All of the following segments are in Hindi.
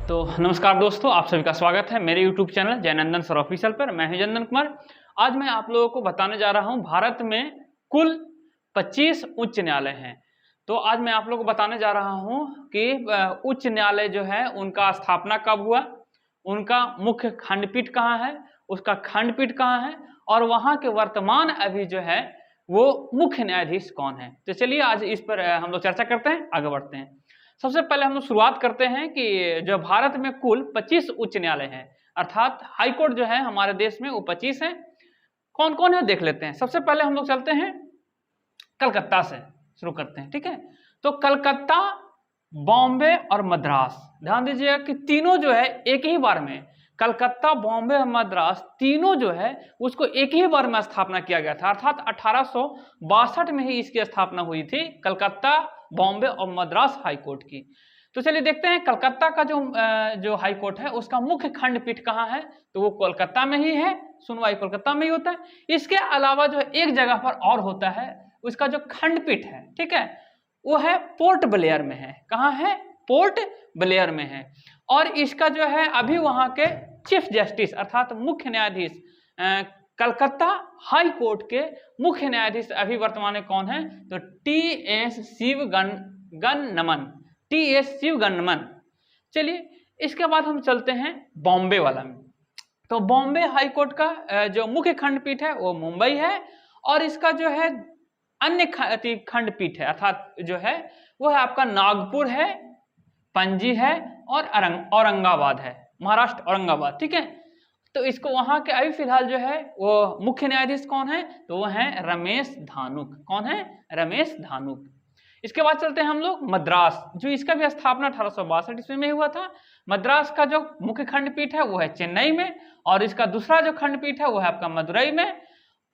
तो नमस्कार दोस्तों, आप सभी का स्वागत है मेरे YouTube channel Jainandan sir official पर। मैं हूं चंदन कुमार। आज मैं आप लोगों को बताने जा रहा हूं भारत में कुल 25 उच्च न्यायालय हैं। तो आज मैं आप लोगों को बताने जा रहा हूं कि उच्च न्यायालय जो है उनका स्थापना कब हुआ, उनका मुख्य खंडपीठ कहाँ है, उसका खंडपीठ कहाँ है और वहाँ के वर्तमान अभी जो है वो मुख्य न्यायाधीश कौन है। तो चलिए आज इस पर हम लोग चर्चा करते हैं, आगे बढ़ते हैं। सबसे पहले हम लोग शुरुआत करते हैं कि जो भारत में कुल 25 उच्च न्यायालय हैं, अर्थात हाई कोर्ट जो है हमारे देश में वो 25 हैं। कौन कौन है देख लेते हैं। सबसे पहले हम लोग चलते हैं कलकत्ता से शुरू करते हैं, ठीक है। तो कलकत्ता, बॉम्बे और मद्रास, ध्यान दीजिएगा कि तीनों जो है एक ही बार में, कलकत्ता, बॉम्बे और मद्रास तीनों जो है उसको एक ही बार में स्थापना किया गया था, अर्थात 1862 में ही इसकी स्थापना हुई थी, कलकत्ता, बॉम्बे और मद्रास हाई कोर्ट की। तो चलिए देखते हैं कलकत्ता का जो हाई कोर्ट है उसका मुख्य खंडपीठ कहाँ है। तो वो कोलकाता में ही है, सुनवाई कोलकाता में ही होता है। इसके अलावा जो एक जगह पर और होता है, उसका जो खंडपीठ है, ठीक है, वो है पोर्ट ब्लेयर में है। कहाँ है? पोर्ट ब्लेयर में है। और इसका जो है अभी वहां के चीफ जस्टिस अर्थात मुख्य न्यायाधीश, कलकत्ता हाई कोर्ट के मुख्य न्यायाधीश अभी वर्तमान में कौन है? तो टी.एस. शिवगन्नमन। चलिए इसके बाद हम चलते हैं बॉम्बे वाला में। तो बॉम्बे हाई कोर्ट का जो मुख्य खंडपीठ है वो मुंबई है, और इसका जो है अन्य खंडपीठ है अर्थात जो है वो है आपका नागपुर है, पणजी है और औरंगाबाद है, महाराष्ट्र औरंगाबाद, ठीक है। तो इसको वहां के अभी फिलहाल जो है वो मुख्य न्यायाधीश कौन है? तो वो है रमेश धानुक। कौन है? रमेश धानुक। इसके बाद चलते हैं हम लोग मद्रास, जो इसका भी स्थापना 1862 ईस्वी में हुआ था। मद्रास का जो मुख्य खंडपीठ है वो है चेन्नई में, और इसका दूसरा जो खंडपीठ है वो है आपका मदुरई में,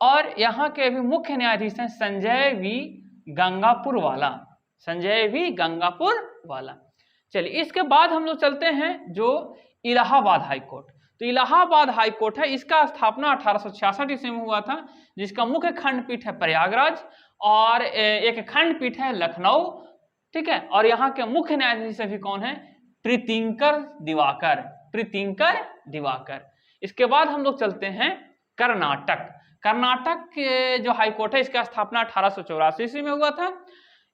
और यहाँ के अभी मुख्य न्यायाधीश हैं संजय वी गंगापुर वाला। चलिए इसके बाद हम लोग चलते हैं जो इलाहाबाद हाई कोर्ट। तो इलाहाबाद हाई कोर्ट है, इसका स्थापना 1866 ईस्वी में हुआ था, जिसका मुख्य खंडपीठ है प्रयागराज और एक खंडपीठ है लखनऊ, ठीक है। और यहाँ के मुख्य न्यायाधीश अभी कौन है? प्रीतिंकर दिवाकर। इसके बाद हम लोग चलते हैं कर्नाटक के जो हाई कोर्ट है इसका स्थापना 1884 ईस्वी में हुआ था।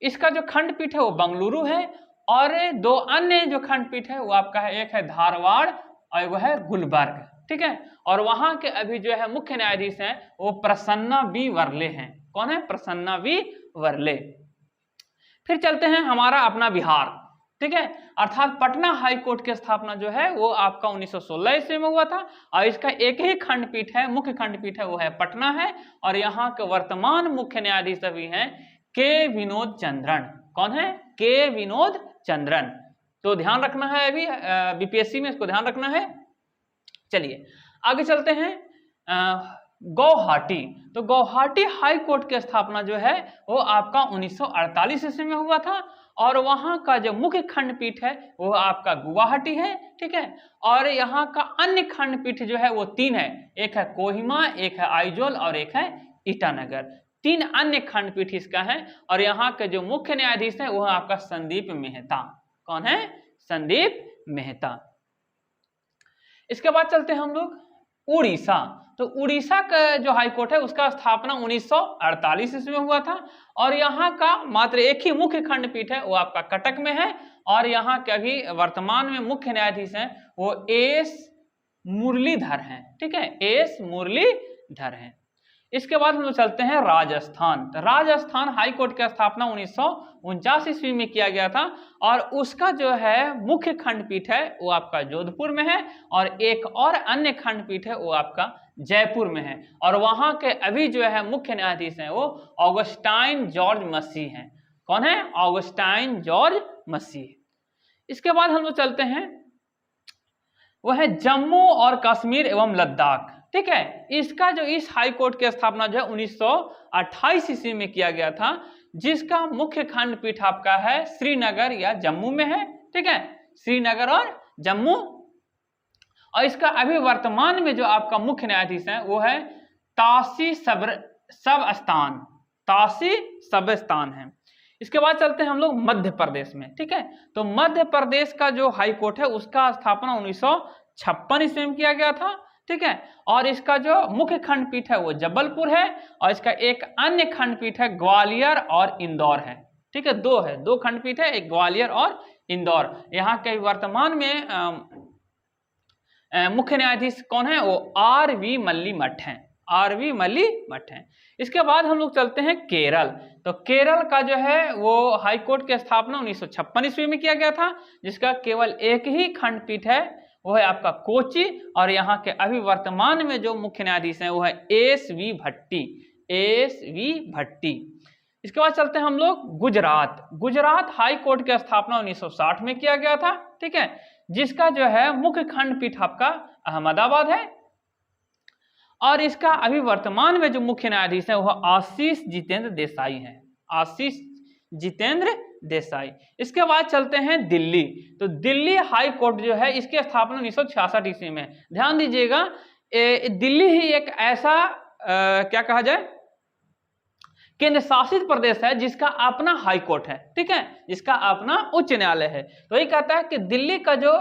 इसका जो खंडपीठ है वो बंगलुरु है, और दो अन्य जो खंडपीठ है वो आपका है, एक है धारवाड़ और वो है गुलबर्ग, ठीक है। और वहां के अभी जो है मुख्य न्यायाधीश हैं वो प्रसन्ना बी वर्ले हैं। कौन है? प्रसन्ना बी वर्ले। फिर चलते हैं हमारा अपना बिहार, ठीक है, अर्थात पटना हाई कोर्ट की स्थापना जो है वो आपका 1916 ईस्वी में हुआ था, और इसका एक ही खंडपीठ है, मुख्य खंडपीठ है वो है पटना है, और यहाँ के वर्तमान मुख्य न्यायाधीश अभी हैं के विनोद चंद्रन। कौन है? के विनोद चंद्रन। तो ध्यान रखना है, अभी बीपीएससी में इसको ध्यान रखना है। चलिए आगे चलते हैं गुवाहाटी। तो गुवाहाटी हाई कोर्ट की स्थापना जो है वो आपका 1948 ईस्वी में हुआ था, और वहां का जो मुख्य खंडपीठ है वो आपका गुवाहाटी है, ठीक है। और यहाँ का अन्य खंडपीठ जो है वो तीन है, एक है कोहिमा, एक है आइजोल और एक है ईटानगर। तीन अन्य खंडपीठ इसका है, और यहाँ के जो मुख्य न्यायाधीश है वो है आपका संदीप मेहता। कौन है? संदीप मेहता। इसके बाद चलते हैं हम लोग उड़ीसा। तो उड़ीसा का जो हाई कोर्ट है उसका स्थापना 1948 ईस्वी में हुआ था, और यहाँ का मात्र एक ही मुख्य खंडपीठ है वो आपका कटक में है, और यहाँ के अभी वर्तमान में मुख्य न्यायाधीश हैं वो एस मुरलीधर हैं, ठीक है, एस मुरलीधर हैं। इसके बाद हम लोग चलते हैं राजस्थान। तो राजस्थान हाई कोर्ट की स्थापना 1949 ईस्वी में किया गया था, और उसका जो है मुख्य खंडपीठ है वो आपका जोधपुर में है, और एक और अन्य खंडपीठ है वो आपका जयपुर में है, और वहां के अभी जो है मुख्य न्यायाधीश हैं वो ऑगस्टाइन जॉर्ज मसीह हैं। कौन है? ऑगस्टाइन जॉर्ज मसीह। इसके बाद हम लोग चलते हैं वो है जम्मू और कश्मीर एवं लद्दाख, ठीक है। इसका जो इस हाई कोर्ट की स्थापना जो है 1928 ईस्वी में किया गया था, जिसका मुख्य खंडपीठ आपका है श्रीनगर या जम्मू में है, ठीक है, श्रीनगर और जम्मू। और इसका अभी वर्तमान में जो आपका मुख्य न्यायाधीश है वो है तासी सबस्तान है। इसके बाद चलते हैं हम लोग मध्य प्रदेश में, ठीक है। तो मध्य प्रदेश का जो हाई कोर्ट है उसका स्थापना 1956 ईस्वी में किया गया था, ठीक है। और इसका जो मुख्य खंडपीठ है वो जबलपुर है, और इसका एक अन्य खंडपीठ है ग्वालियर और इंदौर है, ठीक है। दो खंडपीठ है, एक ग्वालियर और इंदौर। यहाँ के वर्तमान में मुख्य न्यायाधीश कौन है, वो आर.वी. मल्लीमठ हैं, आर.वी. मल्लीमठ हैं। इसके बाद हम लोग चलते हैं केरल। तो केरल का जो है वो हाई कोर्ट की स्थापना 1956 ईस्वी में किया गया था, जिसका केवल एक ही खंडपीठ है, वो है आपका कोची। और यहाँ के अभी वर्तमान में जो मुख्य न्यायाधीश हैं वो है एस.वी. भट्टी, एस.वी. भट्टी। इसके बाद चलते हैं हम लोग गुजरात। गुजरात हाई कोर्ट की स्थापना 1960 में किया गया था, ठीक है, जिसका जो है मुख्य खंडपीठ आपका अहमदाबाद है। और इसका अभी वर्तमान में जो मुख्य न्यायाधीश है वह आशीष जितेंद्र देसाई हैं, आशीष जितेंद्र देसाई। इसके बाद चलते हैं दिल्ली। तो दिल्ली हाई कोर्ट जो है इसकी स्थापना 1966 ईस्वी में। ध्यान दीजिएगा, दिल्ली ही एक ऐसा क्या कहा जाए केंद्र शासित प्रदेश है जिसका अपना हाई कोर्ट है, ठीक है, जिसका अपना उच्च न्यायालय है। तो यही कहता है कि दिल्ली का जो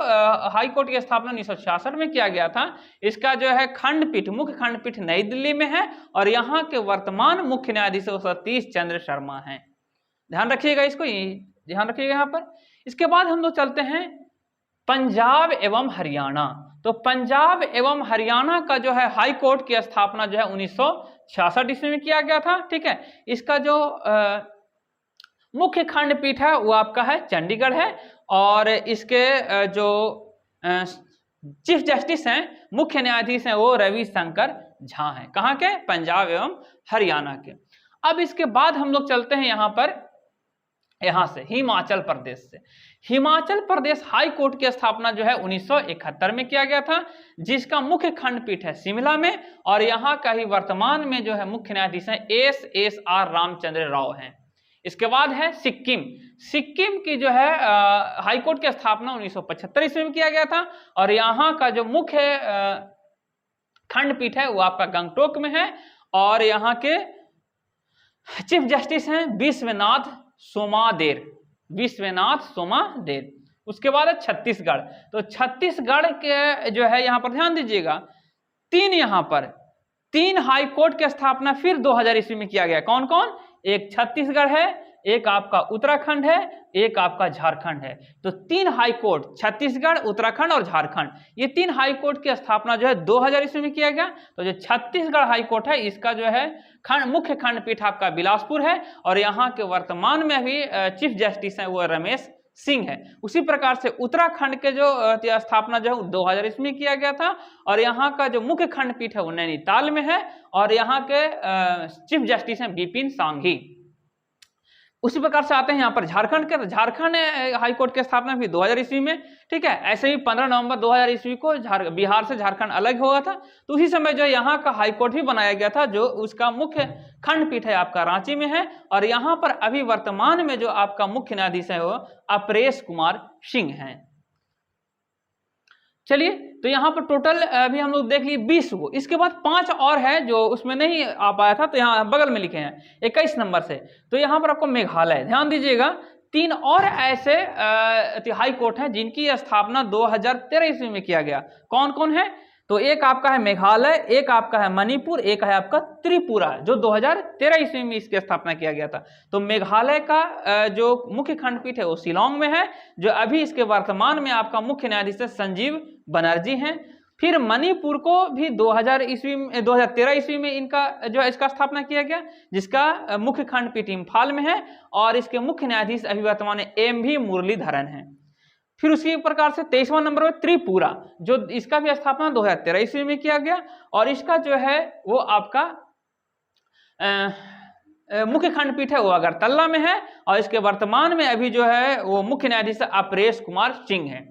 हाई कोर्ट की स्थापना 1966 में किया गया था, इसका जो है खंडपीठ, मुख्य खंडपीठ नई दिल्ली में है, और यहाँ के वर्तमान मुख्य न्यायाधीश सतीश चंद्र शर्मा हैं। ध्यान रखिएगा, इसको ध्यान रखिएगा यहाँ पर। इसके बाद हम लोग चलते हैं पंजाब एवं हरियाणा। तो पंजाब एवं हरियाणा का जो है हाई कोर्ट की स्थापना जो है 1966 ईस्वी में किया गया था, ठीक है। इसका जो मुख्य खंडपीठ है वो आपका है चंडीगढ़ है, और इसके जो चीफ जस्टिस हैं, मुख्य न्यायाधीश हैं, वो रविशंकर झा हैं। कहाँ के, पंजाब एवं हरियाणा के। अब इसके बाद हम लोग चलते हैं यहाँ से हिमाचल प्रदेश से। हिमाचल प्रदेश हाई कोर्ट की स्थापना जो है 1971 में किया गया था, जिसका मुख्य खंडपीठ है शिमला में, और यहाँ का ही वर्तमान में जो है मुख्य न्यायाधीश है एस.आर. रामचंद्र राव हैं। इसके बाद है सिक्किम। सिक्किम की जो है हाई कोर्ट की स्थापना 1975 ईस्वी में किया गया था, और यहाँ का जो मुख्य खंडपीठ है वो आपका गंगटोक में है, और यहाँ के चीफ जस्टिस हैं विश्वनाथ सोमादेर। उसके बाद है छत्तीसगढ़। तो छत्तीसगढ़ के जो है यहाँ पर ध्यान दीजिएगा, तीन हाई कोर्ट की स्थापना फिर 2000 ईस्वी में किया गया। कौन कौन, एक छत्तीसगढ़ है, एक आपका उत्तराखंड है, एक आपका झारखंड है। तो 3 हाई कोर्ट, छत्तीसगढ़, उत्तराखंड और झारखंड, ये 3 हाई कोर्ट की स्थापना जो है 2000 ईस्वी में किया गया। तो जो छत्तीसगढ़ हाई कोर्ट है इसका जो है मुख्य खंडपीठ आपका बिलासपुर है, और यहाँ के वर्तमान में भी चीफ जस्टिस हैं वो रमेश सिंह है। उसी प्रकार से उत्तराखंड के जो स्थापना जो है 2000 ईस्वी में किया गया था, और यहाँ का जो मुख्य खंडपीठ है वो नैनीताल में है, और यहाँ के चीफ जस्टिस हैं बिपिन सांघी। उसी प्रकार से आते हैं यहाँ पर झारखंड के। तो झारखंड हाई कोर्ट की स्थापना भी 2000 ईस्वी में, ठीक है। ऐसे ही 15 नवंबर 2000 ईस्वी को बिहार से झारखंड अलग हुआ था, तो उसी समय जो यहाँ का हाई कोर्ट भी बनाया गया था, जो उसका मुख्य खंडपीठ है आपका रांची में है, और यहाँ पर अभी वर्तमान में जो आपका मुख्य न्यायाधीश है वो अपरेश कुमार सिंह हैं। चलिए, तो यहाँ पर टोटल अभी हम लोग देख लिए 20 को। इसके बाद 5 और है जो उसमें नहीं आ पाया था, तो यहाँ बगल में लिखे हैं 21 नंबर से। तो यहाँ पर आपको मेघालय, ध्यान दीजिएगा, 3 और ऐसे हाई कोर्ट हैं जिनकी स्थापना 2013 ईस्वी में किया गया। कौन कौन है, तो एक आपका है मेघालय, एक आपका है मणिपुर, एक है आपका त्रिपुरा, जो 2013 ईस्वी में इसकी स्थापना किया गया था। तो मेघालय का जो मुख्य खंडपीठ है वो शिलांग में है, जो अभी इसके वर्तमान में आपका मुख्य न्यायाधीश संजीव बनर्जी हैं। फिर मणिपुर को भी 2013 ईस्वी में इसका स्थापना किया गया, जिसका मुख्य खंडपीठ इम्फाल में है, और इसके मुख्य न्यायाधीश अभी वर्तमान में एम.वी. मुरलीधरन हैं। फिर उसी प्रकार से 23वां नंबर पर त्रिपुरा, जो इसका भी स्थापना 2013 ईस्वी में किया गया, और इसका जो है वो आपका मुख्य खंडपीठ है वो अगरतला में है, और इसके वर्तमान में अभी जो है वो मुख्य न्यायाधीश अपरेश कुमार सिंह है।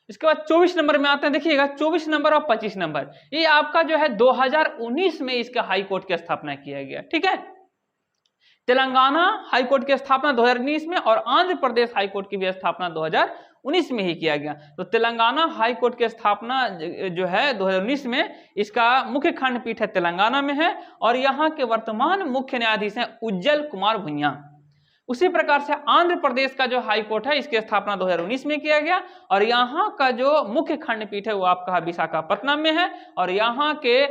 इसके बाद 24 नंबर में आते हैं, देखिएगा 24 नंबर और 25 नंबर, ये आपका जो है 2019 में इसका हाई कोर्ट की स्थापना किया गया, ठीक है। तेलंगाना हाई कोर्ट की स्थापना 2019 में, और आंध्र प्रदेश हाई कोर्ट की भी स्थापना 2019 में ही किया गया। तो तेलंगाना हाई कोर्ट की स्थापना जो है 2019 में, इसका मुख्य खंडपीठ है तेलंगाना में है, और यहाँ के वर्तमान मुख्य न्यायाधीश हैं उज्जवल कुमार भुइयां। उसी प्रकार से आंध्र प्रदेश का जो हाई कोर्ट है इसकी स्थापना 2019 में किया गया और यहाँ का जो मुख्य खंडपीठ है वो आपका विशाखापट्टनम में है और यहाँ के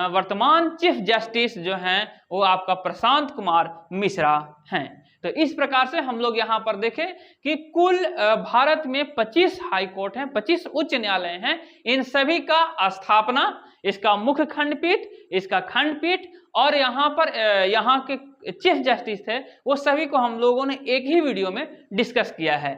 वर्तमान चीफ जस्टिस जो हैं वो आपका प्रशांत कुमार मिश्रा हैं। तो इस प्रकार से हम लोग यहाँ पर देखें कि कुल भारत में 25 हाई कोर्ट हैं, 25 उच्च न्यायालय हैं। इन सभी का स्थापना, इसका मुख्य खंडपीठ, इसका खंडपीठ और यहाँ पर यहाँ के चीफ जस्टिस थे वो सभी को हम लोगों ने एक ही वीडियो में डिस्कस किया है।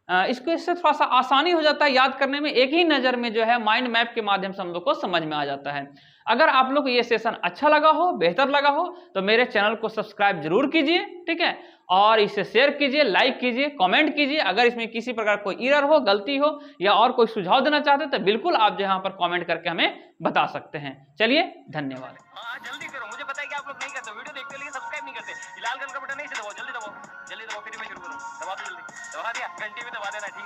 इसको इससे थोड़ा सा आसानी हो जाता है याद करने में, एक ही नज़र में जो है माइंड मैप के माध्यम से हम लोग को समझ में आ जाता है। अगर आप लोग को ये सेशन अच्छा लगा हो, बेहतर लगा हो तो मेरे चैनल को सब्सक्राइब जरूर कीजिए, ठीक है, और इसे शेयर कीजिए, लाइक कीजिए, कमेंट कीजिए। अगर इसमें किसी प्रकार कोई एरर हो, गलती हो या और कोई सुझाव देना चाहते हैं तो बिल्कुल आप जो यहाँ पर कमेंट करके हमें बता सकते हैं। चलिए, धन्यवाद। जल्दी करो, मुझे पता है कि आप लोग नहीं करते, वीडियो देखते लेकिन सब्सक्राइब नहीं करते। लाल कलर का बटन नहीं से दबाओ, जल्दी दबाओ, जल्दी दबाओ, फिर मैं शुरू करूँ। दबा दो, जल्दी दबा दिया, घंटी में दबा देना, ठीक।